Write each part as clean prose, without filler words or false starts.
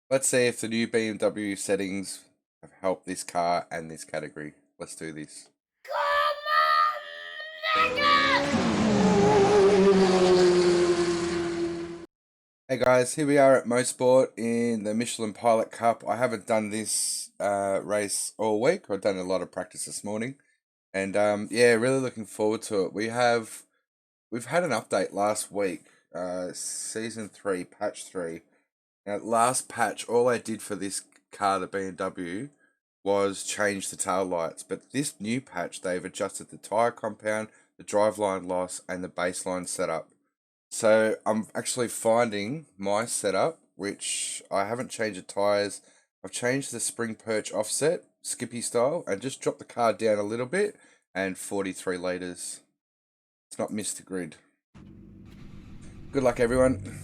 Let's see if the new BMW settings have helped this car and this category. Let's do this. Hey guys, here we are at Mosport in the Michelin Pilot Cup. I haven't done this race all week. I've done a lot of practice this morning, and yeah, really looking forward to it. We've had an update last week, season 3, patch 3. Now, last patch, all I did for this car, the BMW, was change the tail lights. But this new patch, they've adjusted the tyre compound, the driveline loss, and the baseline setup. So I'm actually finding my setup, which I haven't changed the tyres. I've changed the spring perch offset, Skippy style, and just dropped the car down a little bit, and 43 litres. It's not missed the grid. Good luck, everyone.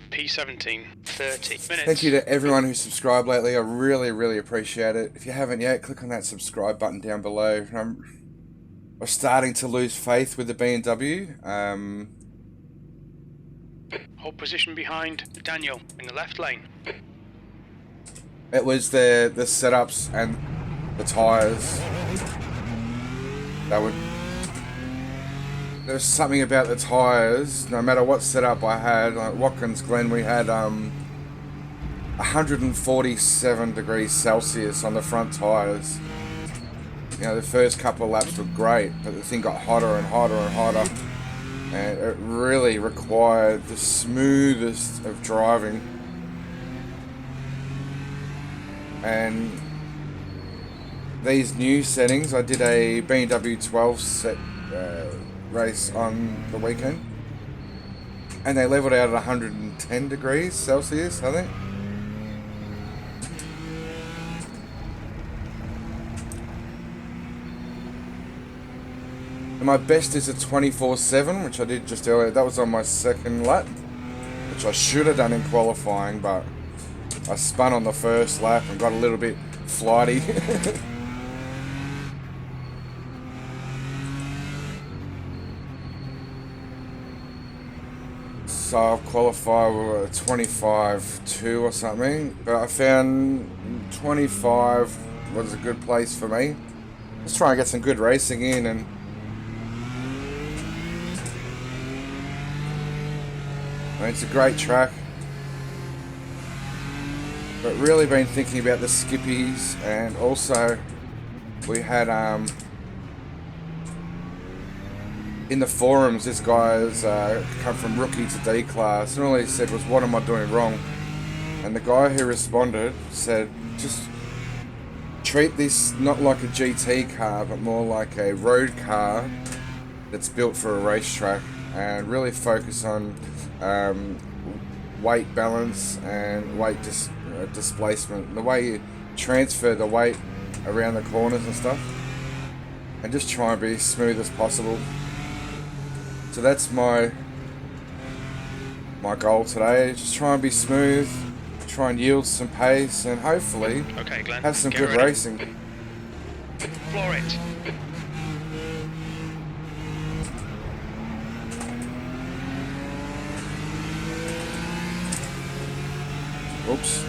P17, 30 minutes. Thank you to everyone who subscribed lately. I really appreciate it. If you haven't yet, click on that subscribe button down below. I'm starting to lose faith with the BMW. Hold position behind Daniel in the left lane. It was the setups and the tyres. There's something about the tyres. No matter what setup I had, like Watkins Glen, we had 147 degrees Celsius on the front tyres. You know, the first couple of laps were great, but the thing got hotter and hotter and hotter, and it really required the smoothest of driving. And these new settings, I did a BMW 12 set race on the weekend, and they leveled out at 110 degrees Celsius, I think. And my best is a 24/7, which I did just earlier. That was on my second lap, which I should have done in qualifying, but I spun on the first lap and got a little bit flighty. So I'll qualify with a 25.2 or something, but I found 25 was a good place for me. Just try and get some good racing in, and it's a great track. But really been thinking about the skippies, and also we had in the forums, this guy's come from rookie to D class, and all he said was, "What am I doing wrong?" And the guy who responded said, "Just treat this not like a GT car, but more like a road car that's built for a racetrack, and really focus on weight balance and weight displacement, the way you transfer the weight around the corners and stuff, and just try and be as smooth as possible." So that's my goal today. Just try and be smooth, try and yield some pace, and hopefully Glenn, have some good racing. Floor it. Oops.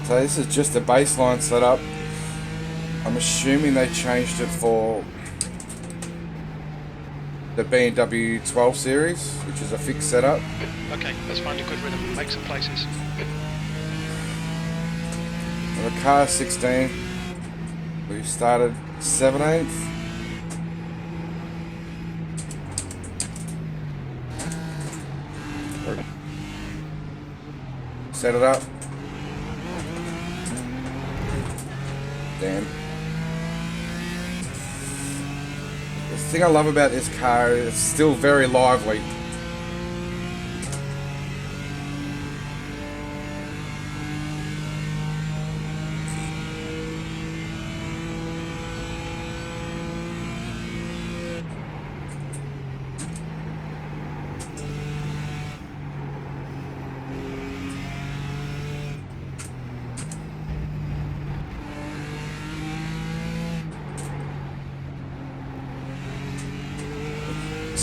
So this is just a baseline setup. I'm assuming they changed it for the BMW 12 series, which is a fixed setup. Okay, let's find a good rhythm, make some places. The car 16, we started 17th. Set it up. Damn. The thing I love about this car is it's still very lively.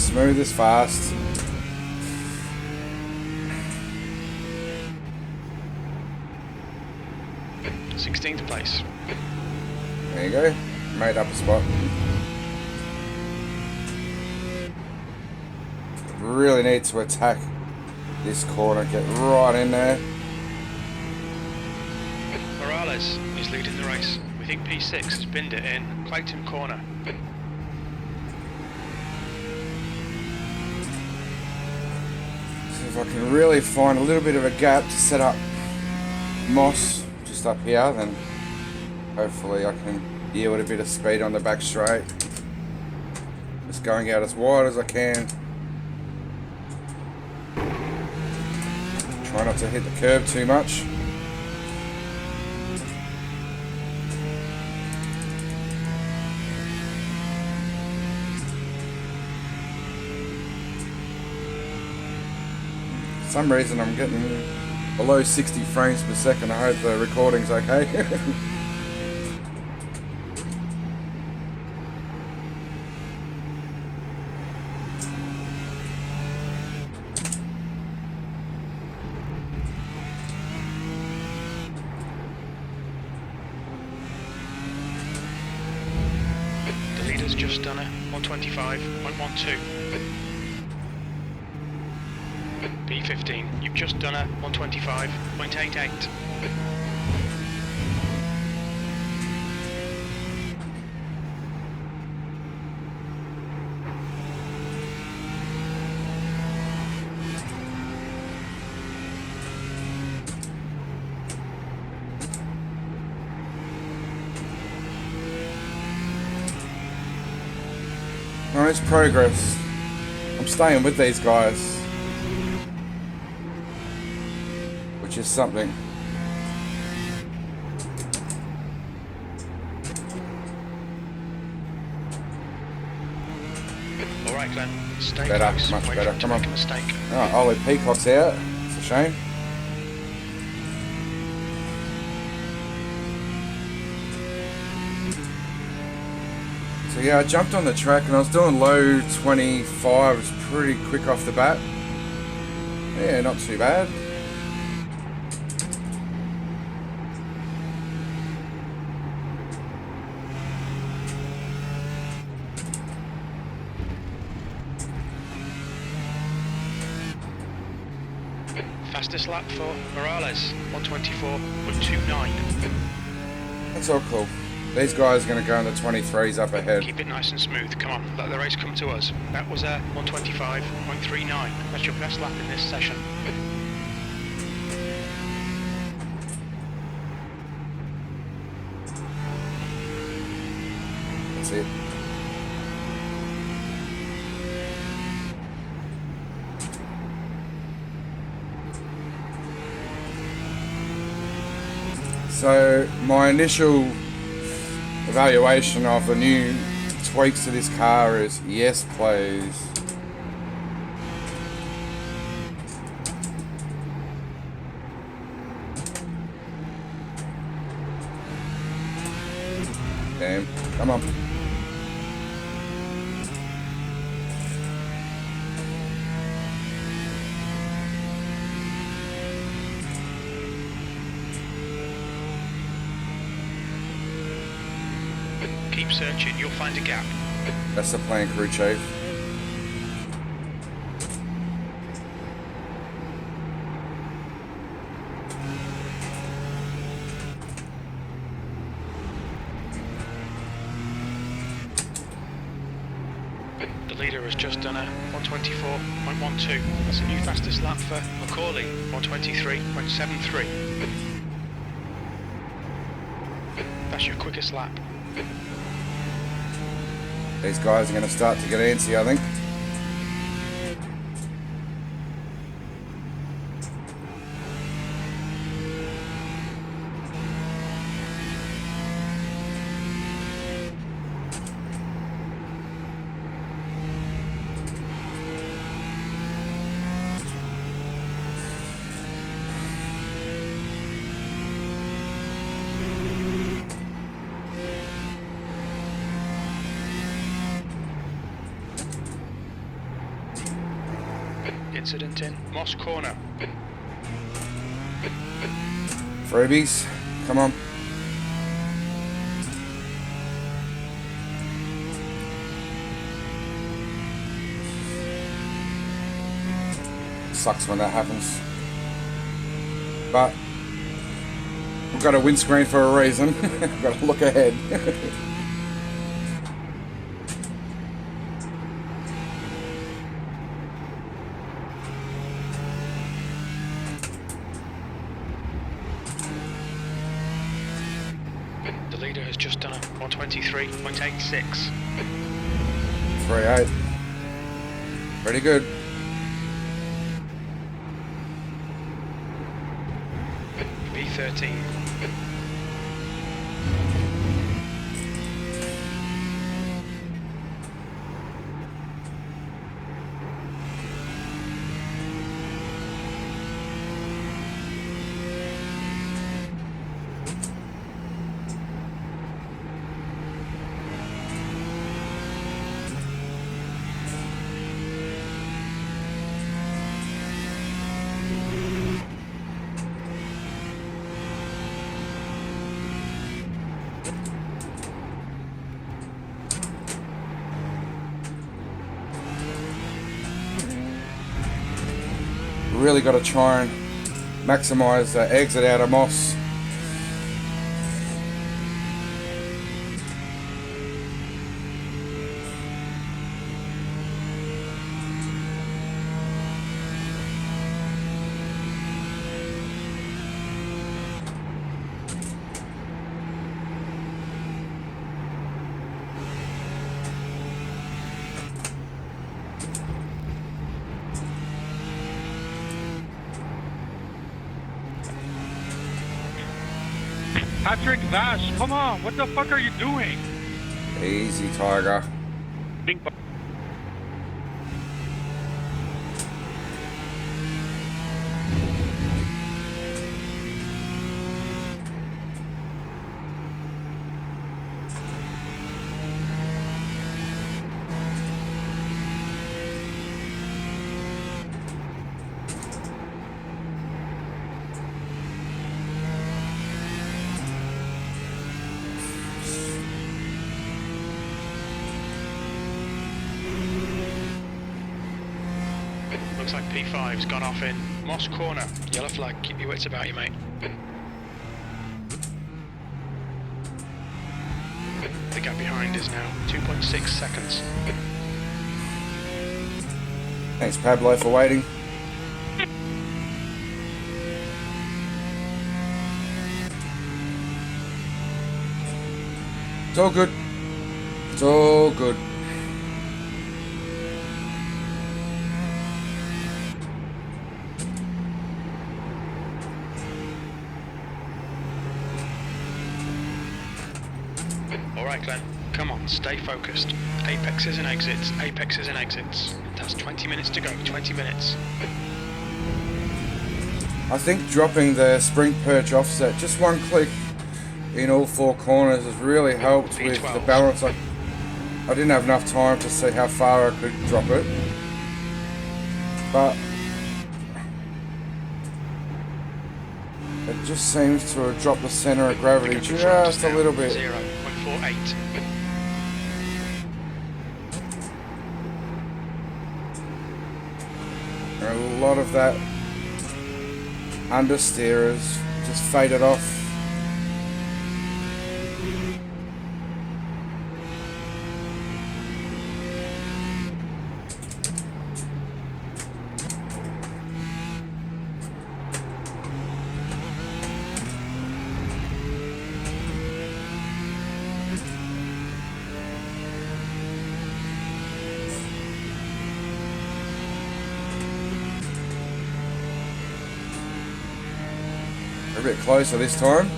smooth as fast. Sixteenth place. There you go. Made up a spot. Really need to attack this corner. Get right in there. Morales is leading the race. We think P6 has binned it in Clayton corner. See if I can really find a little bit of a gap to set up Moss just up here, then hopefully I can yield a bit of speed on the back straight. Just going out as wide as I can. Try not to hit the curb too much. For some reason I'm getting below 60 frames per second. I hope the recording's okay. The leader's just done it. 125.12. B15, you've just done a 125.88. Nice progress. I'm staying with these guys, which is something. Alright Glenn, stay Better, close. much Wait better. for him to Come on. make a mistake. Oh, Ollie Peacock's out. It's a shame. So yeah, I jumped on the track and I was doing low 25s pretty quick off the bat. Yeah, not too bad. Fastest lap for Morales, 124.29. That's all cool. These guys are going to go in the 23s up ahead. Keep it nice and smooth, come on, let the race come to us. That was a 125.39. That's your best lap in this session. That's it. So my initial evaluation of the new tweaks to this car is yes please. Damn, come on. Keep searching, you'll find a gap. That's the plan, crew chief. The leader has just done a 124.12. That's the new fastest lap for Macaulay, 123.73. That's your quickest lap. These guys are going to start to get antsy, I think. Incident in Moss Corner. Freebies, come on. Sucks when that happens. But we've got a windscreen for a reason. We've got to look ahead. The leader has just done a 123.86. 3.8. Pretty good. B13. Really got to try and maximise the exit out of Moss. Patrick Vash, come on, what the fuck are you doing? Easy, Tiger. Big Looks like P5's gone off in Moss Corner. Yellow flag, keep your wits about you, mate. The gap behind is now 2.6 seconds. Thanks, Pablo, for waiting. It's all good. It's all good. Alright, Glenn, come on, stay focused. Apexes and exits, apexes and exits. That's 20 minutes to go, 20 minutes. I think dropping the spring perch offset just one click in all four corners has really helped with the balance. I didn't have enough time to see how far I could drop it, but it just seems to have dropped the centre of gravity just a little bit. 0.48. A lot of that understeer has just faded off. A bit closer this time.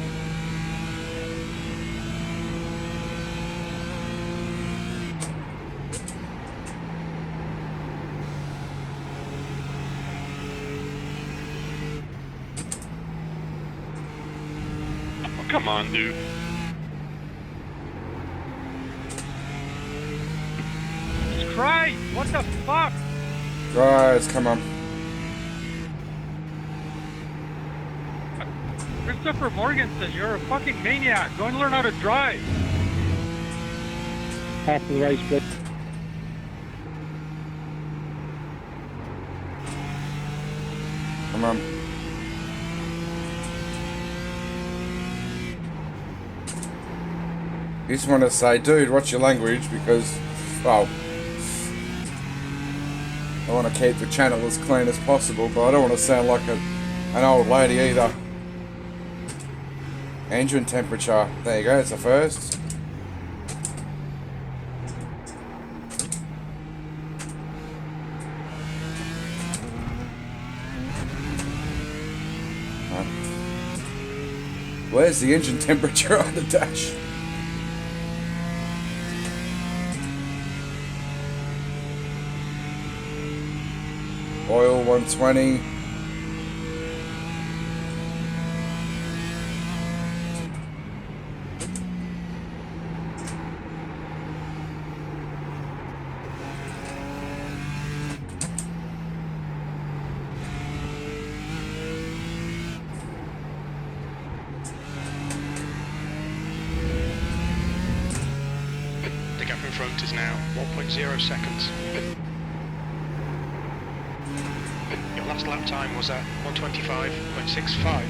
Oh, come on, dude. Jesus Christ, what the fuck? Guys, come on. Christopher Morganson, you're a fucking maniac. Go and learn how to drive. Half the race, but Come on. You just want to say, dude, what's your language? Because, well, I want to keep the channel as clean as possible, but I don't want to sound like an old lady either. Engine temperature. There you go, it's the first. Where's the engine temperature on the dash? Oil 120. The gap in front is now 1.0 seconds. Your last lap time was at 125.65.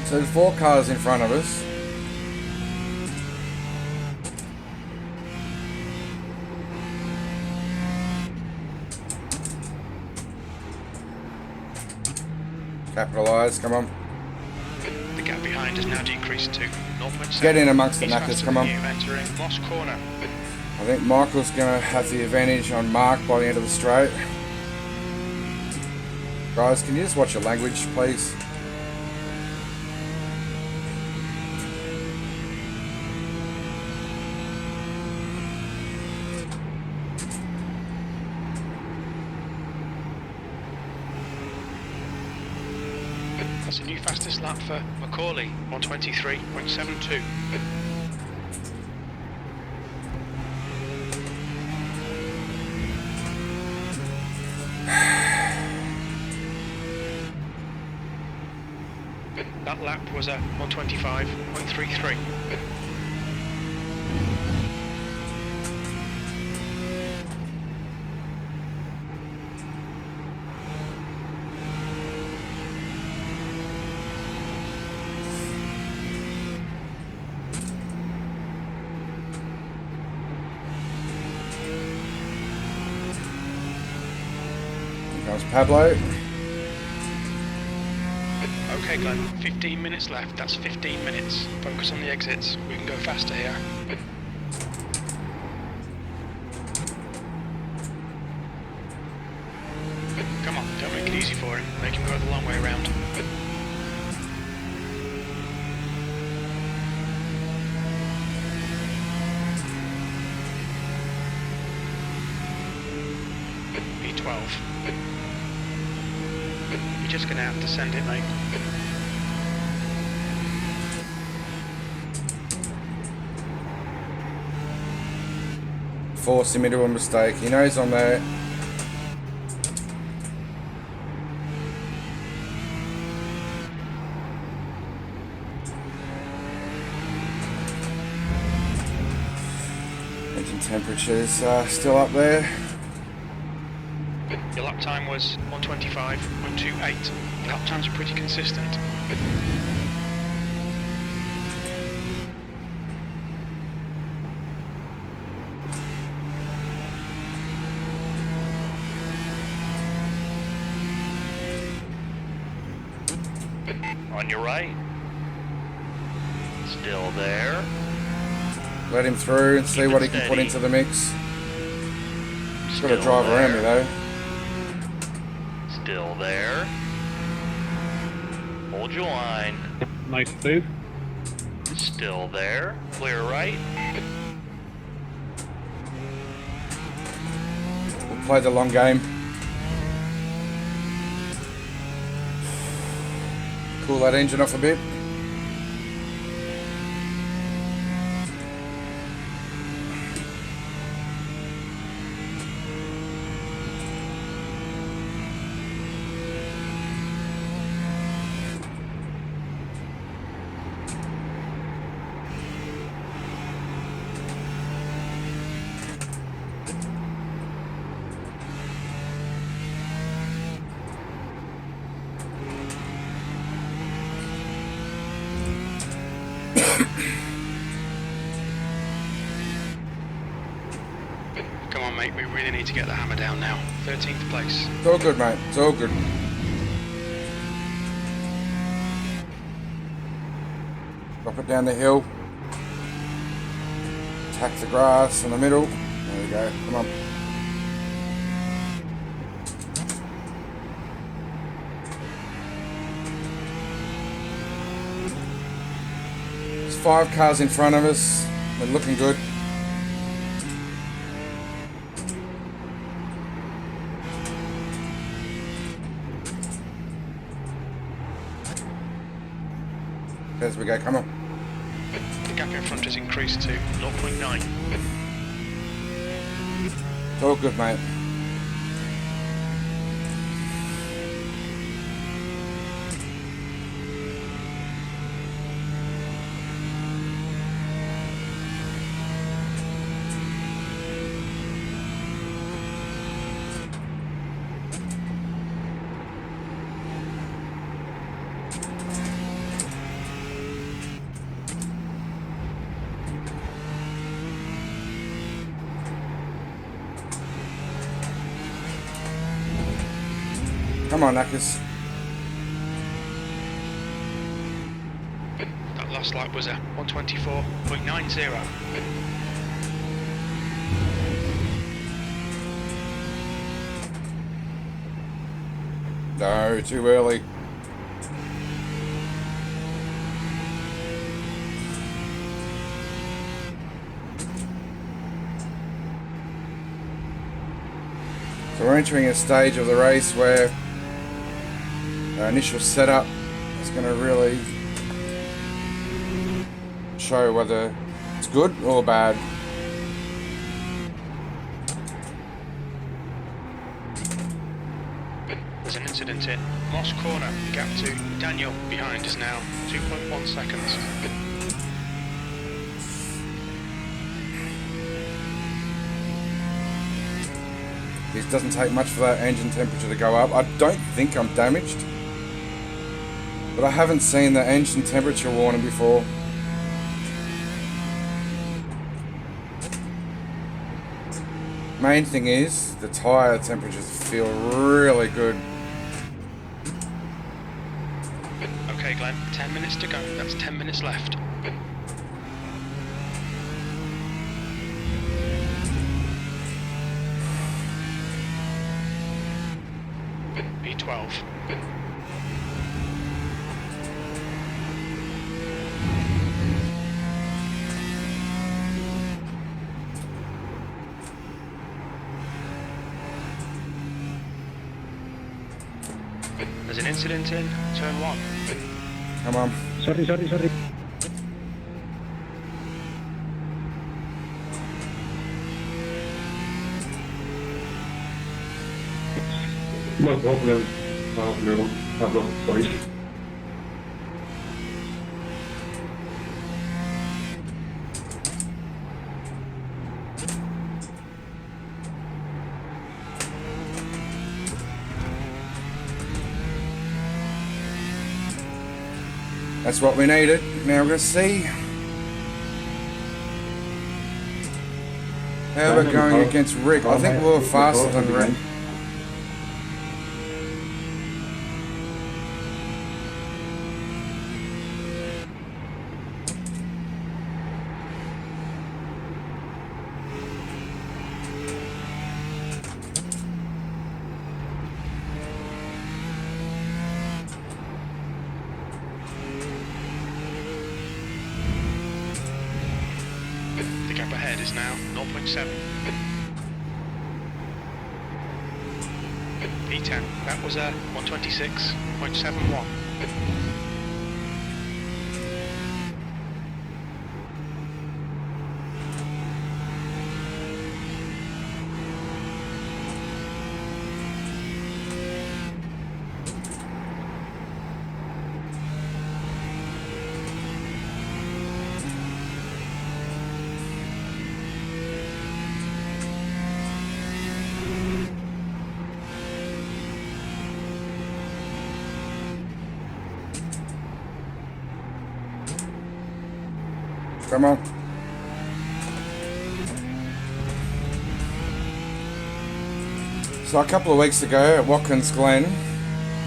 So there's 4 cars in front of us. Capitalise, come on. The gap behind has now decreased to 0.7. Get in amongst the He's knackers, faster come than on. you, entering Moss corner. I think Michael's going to have the advantage on Mark by the end of the straight. Guys, can you just watch your language, please? That's a new fastest lap for Macaulay, 123.72. That lap was at 125.33. Here comes Pablo. Okay, Glenn, 15 minutes left. That's 15 minutes. Focus on the exits. We can go faster here. Come on, don't make it easy for him. Make him go the long way around. P12. You're just gonna have to send it, mate. Force him into a mistake. He knows I'm there. Engine temperature's still up there. Your lap time was 125.28. Your lap times are pretty consistent. On your right. Still there. Let him through and see Keep what it he can put steady. into the mix. He's got to Still drive around me there. though. Still there. Hold your line. nice move. Still there. Clear right. play the long game. Cool that engine off a bit. Come on, mate, we really need to get the hammer down now. 13th place. It's all good, mate. It's all good. Drop it down the hill. Attack the grass in the middle. There we go. Come on. There's 5 cars in front of us. They're looking good. As we go, come on. The gap in front has increased to 0.9. It's all good, mate. Come on, Knackers. That last lap was a 124.90. No, too early. So we're entering a stage of the race where our initial setup is going to really show whether it's good or bad. There's an incident in Moss Corner. The gap to Daniel behind is now 2.1 seconds. It doesn't take much for that engine temperature to go up. I don't think I'm damaged, but I haven't seen the engine temperature warning before. Main thing is the tyre temperatures feel really good. Okay, Glenn, 10 minutes to go. That's 10 minutes left. B12. There's an incident in turn 1. Come on. Sorry. No problem. No, sorry. That's what we needed. Now we're going to see how we're going against Rick. I think we were faster than Rick. The gap ahead is now 0.7. P10. That was a 126.71. Come on. So a couple of weeks ago at Watkins Glen,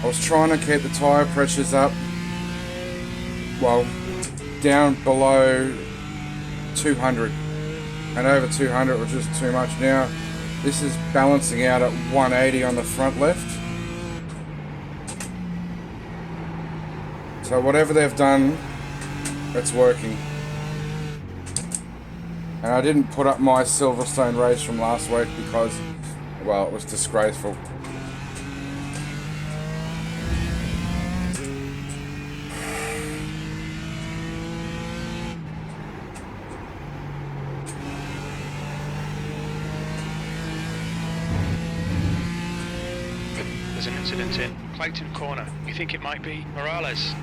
I was trying to keep the tyre pressures up, well, down below 200. And over 200 was just too much. Now, this is balancing out at 180 on the front left. So whatever they've done, it's working. And I didn't put up my Silverstone race from last week because, well, it was disgraceful. There's an incident in Clayton Corner. You think it might be Morales?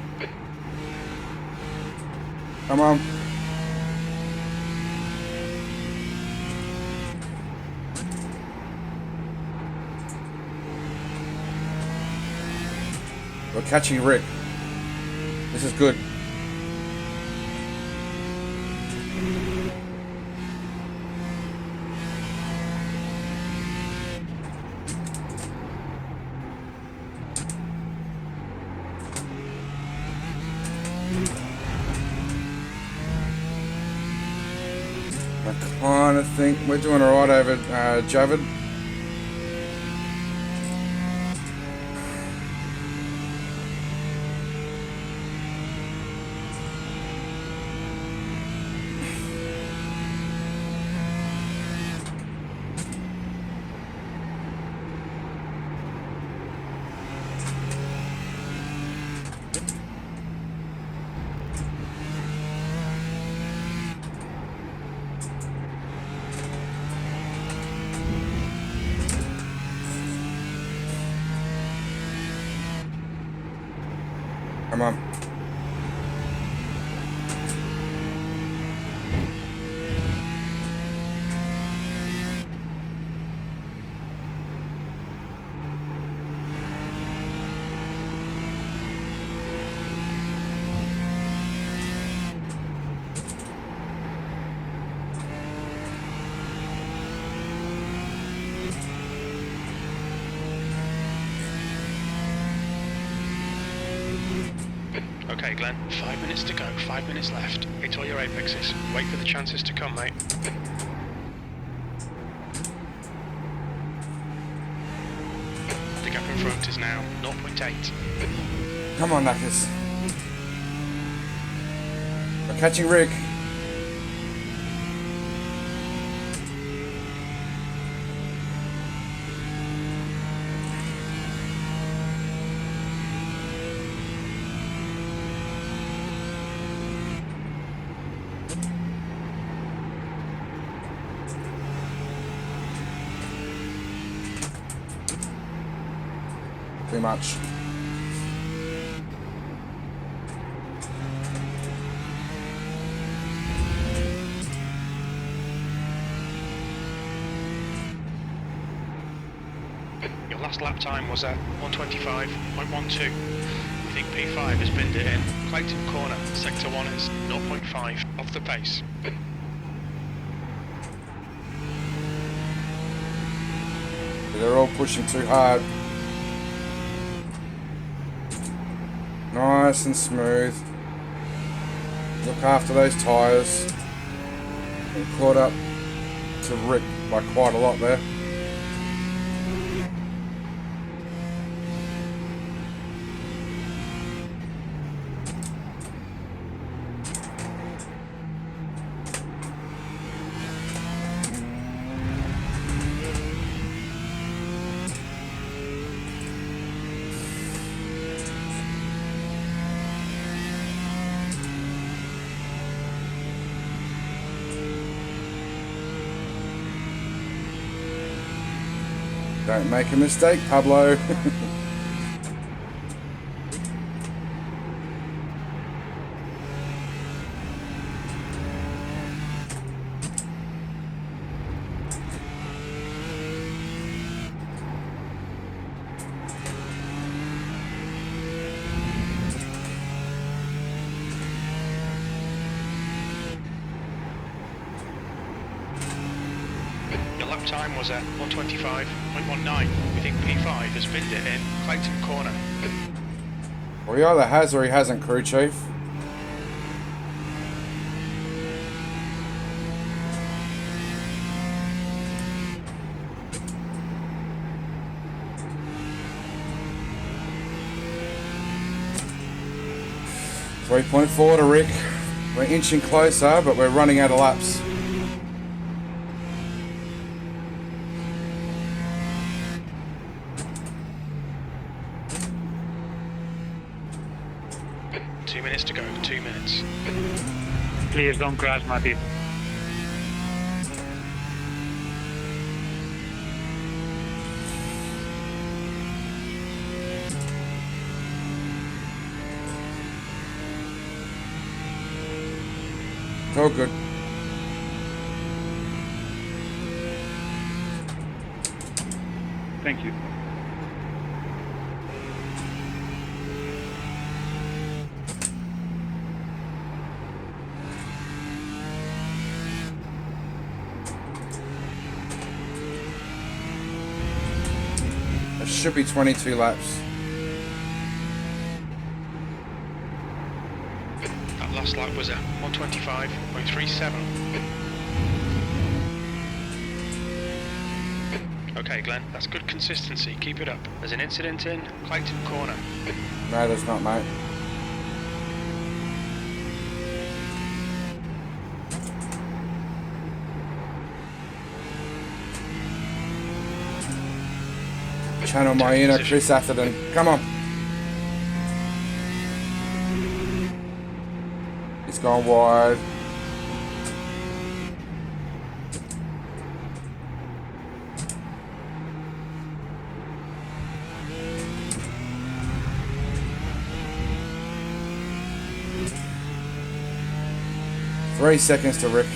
Come on. We're catching Rick. This is good. I kind of think we're doing alright over Javid. Come on. Okay, Glenn, 5 minutes to go, 5 minutes left. Hit all your apexes. Wait for the chances to come, mate. The gap in front is now 0.8. Come on, Knackers. We're catching Rick. Too much. Your last lap time was at 125.12. You think P5 has binned it in. Clayton Corner, sector 1 is 0.5 off the pace. They're all pushing too hard. Nice and smooth. Look after those tyres. And caught up to Rick by quite a lot there. Don't make a mistake, Pablo. Your lap time was at 125.19. We think P5 has binned it in Clayton Corner. Well, he either has or he hasn't, crew chief. .4 to Rick. We're inching closer, but we're running out of laps. To go, 2 minutes. Please don't crash, Matty. It's all good. Thank you. It should be 22 laps. That last lap was at 125.37. Okay, Glenn, that's good consistency. Keep it up. There's an incident in Clayton Corner. No, there's not, mate. Channel my inner Chris Atherton. Come on. It's gone wide. Three seconds to Rick.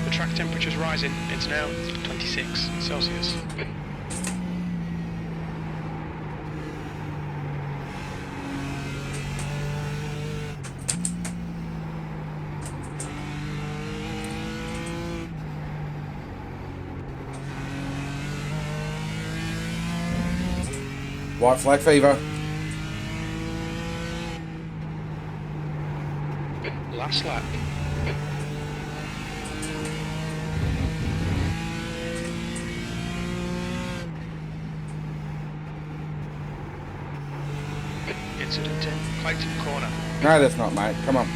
The track temperature's rising. It's now 26 Celsius. White flag fever. Last lap. Incident in Clayton Corner. No, that's not, mate. Come on.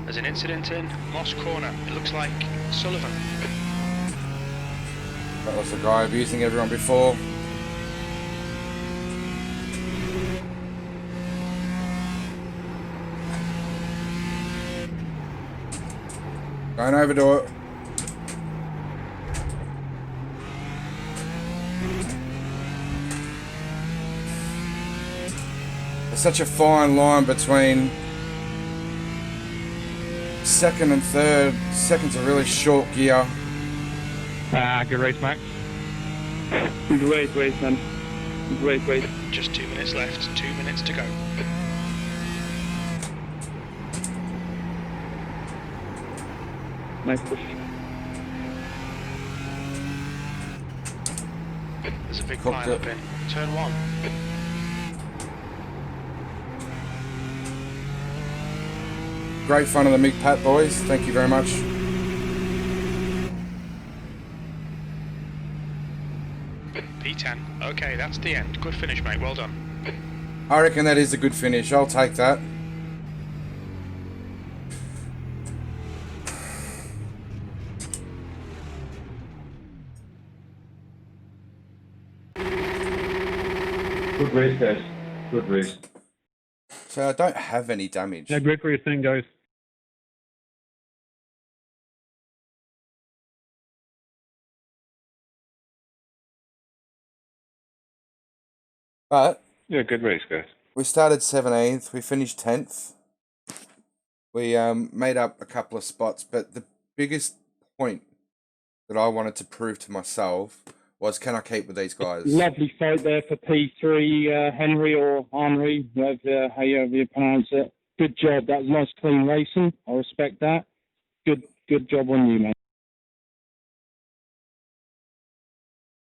There's an incident in Moss Corner. It looks like Sullivan. That was the guy abusing everyone before. Don't overdo it. There's such a fine line between second and third. Second's a really short gear. Good race, Max. Great race, man. Great race. Just 2 minutes left. 2 minutes to go. Nice push. There's a big Cooked pile up it. in turn 1. Great fun of the Mick Pat boys. Thank you very much. P10. Okay, that's the end. Good finish, mate. Well done. I reckon that is a good finish. I'll take that. Good race, guys. Good race. So I don't have any damage. Yeah, great racing, guys. But Yeah, good race, guys. we started 17th. We finished 10th. We made up a couple of spots, but the biggest point that I wanted to prove to myself was, can I keep with these guys? Lovely fight there for P3, Henry or Henry, however you pronounce it. Good job. That was nice, clean racing. I respect that. Good job on you, mate.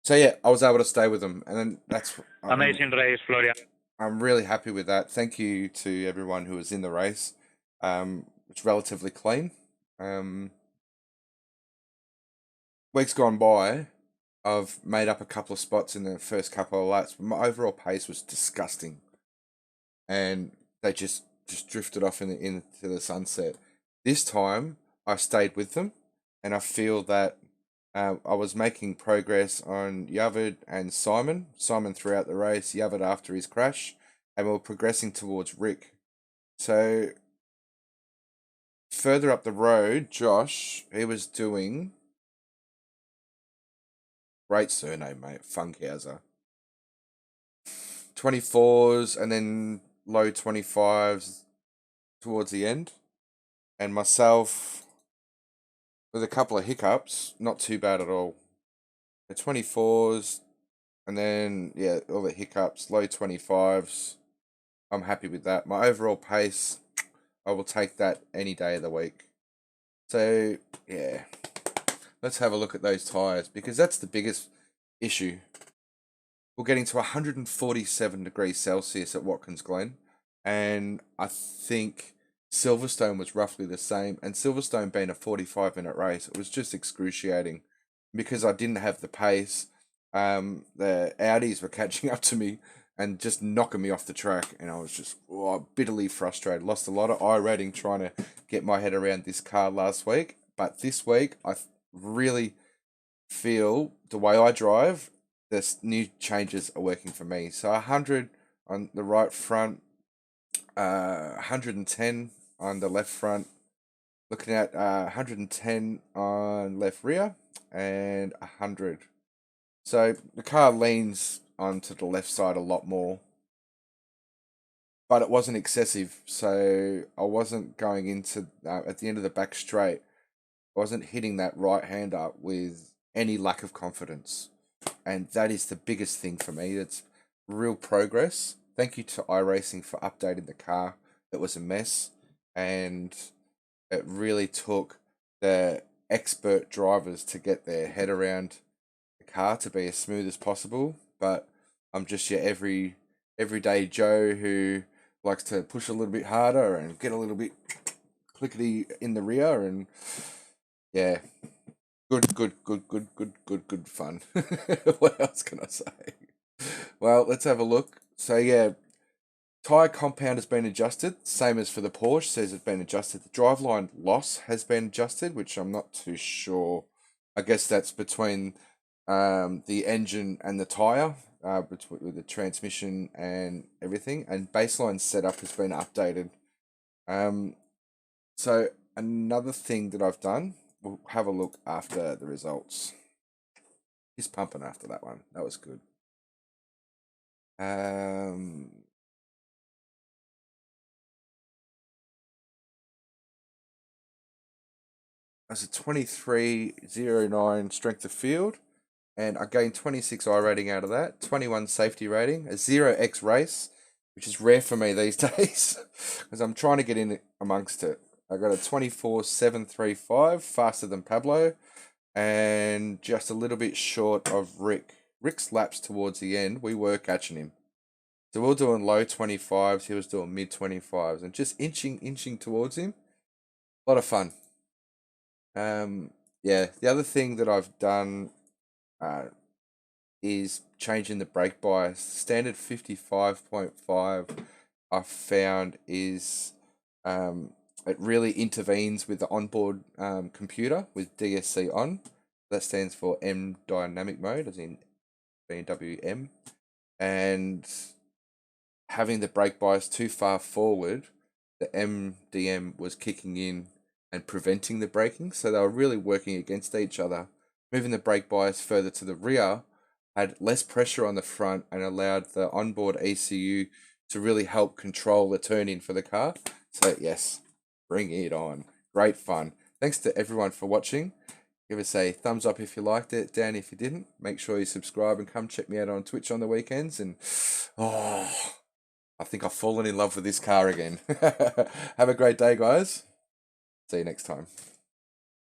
So yeah, I was able to stay with them, and then that's Amazing race, Florian. I'm really happy with that. Thank you to everyone who was in the race. It's relatively clean. Weeks gone by, I've made up a couple of spots in the first couple of laps, but my overall pace was disgusting, and they just drifted off into the sunset. This time, I stayed with them, and I feel that I was making progress on Yavid and Simon. Simon throughout the race, Yavid after his crash, and we were progressing towards Rick. So further up the road, Josh, he was doing great surname, mate, Funkhauser. 24s and then low 25s towards the end. And myself, with a couple of hiccups, not too bad at all. The 24s, and then, yeah, all the hiccups, low 25s. I'm happy with that. My overall pace, I will take that any day of the week. So, yeah, let's have a look at those tyres, because that's the biggest issue. We're getting to 147 degrees Celsius at Watkins Glen, and I think Silverstone was roughly the same. And Silverstone being a 45-minute race, it was just excruciating because I didn't have the pace. The Audis were catching up to me and just knocking me off the track, and I was just bitterly frustrated. Lost a lot of iRating trying to get my head around this car last week, but this week I really feel the way I drive, the new changes are working for me. So 100 on the right front, 110 on the left front, looking at 110 on left rear, and 100. So the car leans onto the left side a lot more, but it wasn't excessive. So I wasn't going into, at the end of the back straight, I wasn't hitting that right hander with any lack of confidence. And that is the biggest thing for me. It's real progress. Thank you to iRacing for updating the car. It was a mess, and it really took the expert drivers to get their head around the car to be as smooth as possible. But I'm just your everyday Joe who likes to push a little bit harder and get a little bit clickety in the rear, and yeah. Good fun. What else can I say? Well, let's have a look. So yeah, tyre compound has been adjusted, same as for the Porsche, says it's been adjusted. The driveline loss has been adjusted, which I'm not too sure. I guess that's between the engine and the tyre, with the transmission and everything. And baseline setup has been updated. So another thing that I've done, we'll have a look after the results. He's pumping after that one. That was good. That's a 23.09 strength of field, and I gained 26 iRating out of that, 21 safety rating, a 0x race, which is rare for me these days because I'm trying to get in amongst it. I got a 24.735, faster than Pablo, and just a little bit short of Rick. Rick's laps towards the end, we were catching him. So we were doing low 25s, he was doing mid 25s, and just inching towards him. A lot of fun. Yeah, the other thing that I've done is changing the brake bias. Standard 55.5 I found is it really intervenes with the onboard computer with DSC on. That stands for M dynamic mode, as in BMW M. And having the brake bias too far forward, the MDM was kicking in and preventing the braking. So they were really working against each other. Moving the brake bias further to the rear had less pressure on the front and allowed the onboard ECU to really help control the turn-in for the car. So yes, bring it on. Great fun. Thanks to everyone for watching. Give us a thumbs up if you liked it, down if you didn't. Make sure you subscribe and come check me out on Twitch on the weekends. And I think I've fallen in love with this car again. Have a great day, guys. See you next time.